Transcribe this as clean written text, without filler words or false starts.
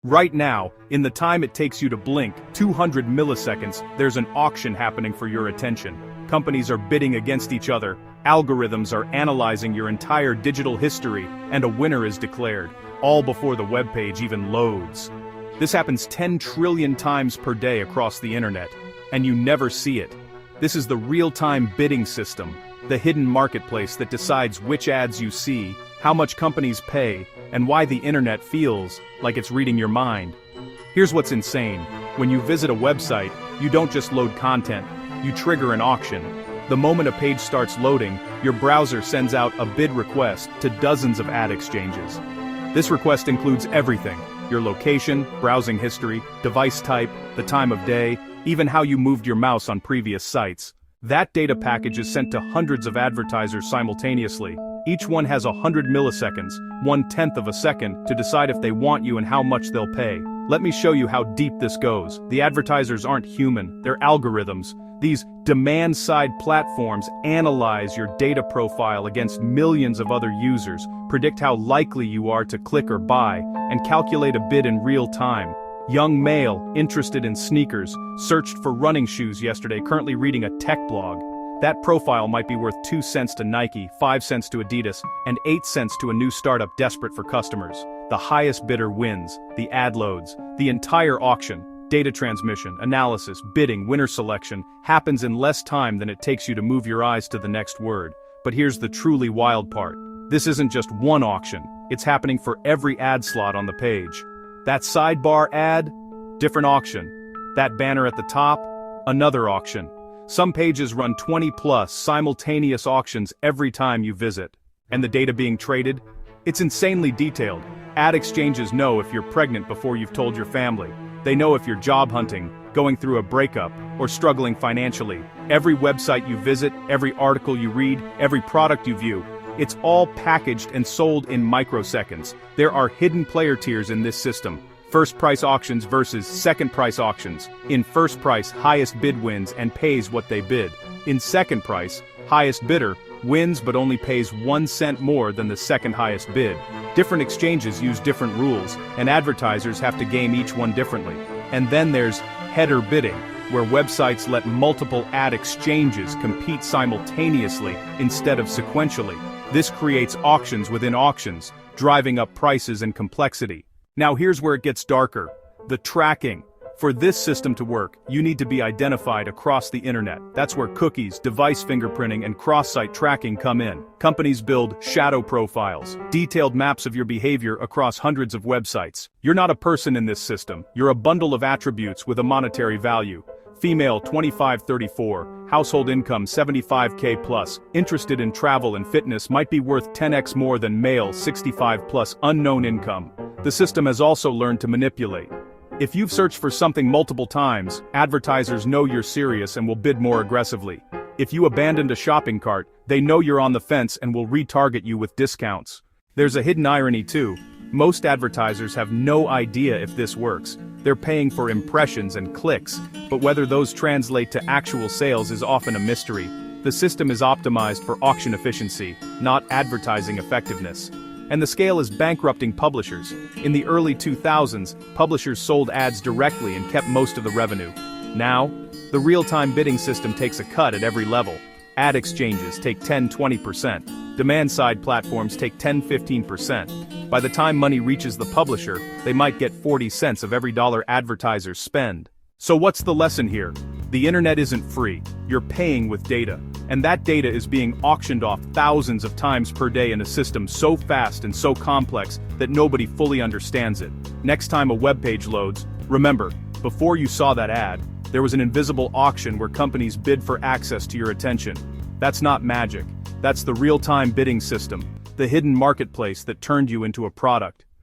Right now, in the time it takes you to blink, 200 milliseconds, there's an auction happening for your attention. Companies are bidding against each other, algorithms are analyzing your entire digital history, and a winner is declared, all before the webpage even loads. This happens 10 trillion times per day across the internet, and you never see it. This is the real-time bidding system, the hidden marketplace that decides which ads you see, how much companies pay, and why the internet feels like it's reading your mind. Here's what's insane. When you visit a website, you don't just load content, you trigger an auction. The moment a page starts loading, your browser sends out a bid request to dozens of ad exchanges. This request includes everything: your location, browsing history, device type, the time of day, even how you moved your mouse on previous sites. That data package is sent to hundreds of advertisers simultaneously. Each one has 100 milliseconds, 1/10 of a second, to decide if they want you and how much they'll pay. Let me show you how deep this goes. The advertisers aren't human, they're algorithms. These demand-side platforms analyze your data profile against millions of other users, predict how likely you are to click or buy, and calculate a bid in real time. Young male, interested in sneakers, searched for running shoes yesterday, currently reading a tech blog. That profile might be worth 2 cents to Nike, 5 cents to Adidas, and 8 cents to a new startup desperate for customers. The highest bidder wins. The ad loads. The entire auction, data transmission, analysis, bidding, winner selection, happens in less time than it takes you to move your eyes to the next word. But here's the truly wild part. This isn't just one auction. It's happening for every ad slot on the page. That sidebar ad? Different auction. That banner at the top? Another auction. Some pages run 20+ simultaneous auctions every time you visit. And the data being traded? It's insanely detailed. Ad exchanges know if you're pregnant before you've told your family. They know if you're job hunting, going through a breakup, or struggling financially. Every website you visit, every article you read, every product you view, it's all packaged and sold in microseconds. There are hidden player tiers in this system. First price auctions versus second price auctions. In first price, highest bid wins and pays what they bid. In second price, highest bidder wins but only pays 1 cent more than the second highest bid. Different exchanges use different rules, and advertisers have to game each one differently. And then there's header bidding, where websites let multiple ad exchanges compete simultaneously instead of sequentially. This creates auctions within auctions, driving up prices and complexity. Now here's where it gets darker. The tracking. For this system to work, you need to be identified across the internet. That's where cookies, device fingerprinting, and cross-site tracking come in. Companies build shadow profiles, detailed maps of your behavior across hundreds of websites. You're not a person in this system. You're a bundle of attributes with a monetary value. Female 25-34, household income 75K plus, interested in travel and fitness might be worth 10x more than male 65 plus, unknown income. The system has also learned to manipulate. If you've searched for something multiple times, advertisers know you're serious and will bid more aggressively. If you abandoned a shopping cart, they know you're on the fence and will retarget you with discounts. There's a hidden irony too. Most advertisers have no idea if this works. They're paying for impressions and clicks, but whether those translate to actual sales is often a mystery. The system is optimized for auction efficiency, not advertising effectiveness. And the scale is bankrupting publishers. In the early 2000s, publishers sold ads directly and kept most of the revenue. Now, the real-time bidding system takes a cut at every level. Ad exchanges take 10-20%. Demand-side platforms take 10-15%. By the time money reaches the publisher, they might get 40 cents of every dollar advertisers spend. So what's the lesson here? The internet isn't free. You're paying with data. And that data is being auctioned off thousands of times per day in a system so fast and so complex that nobody fully understands it. Next time a web page loads, remember, before you saw that ad, there was an invisible auction where companies bid for access to your attention. That's not magic. That's the real-time bidding system, the hidden marketplace that turned you into a product.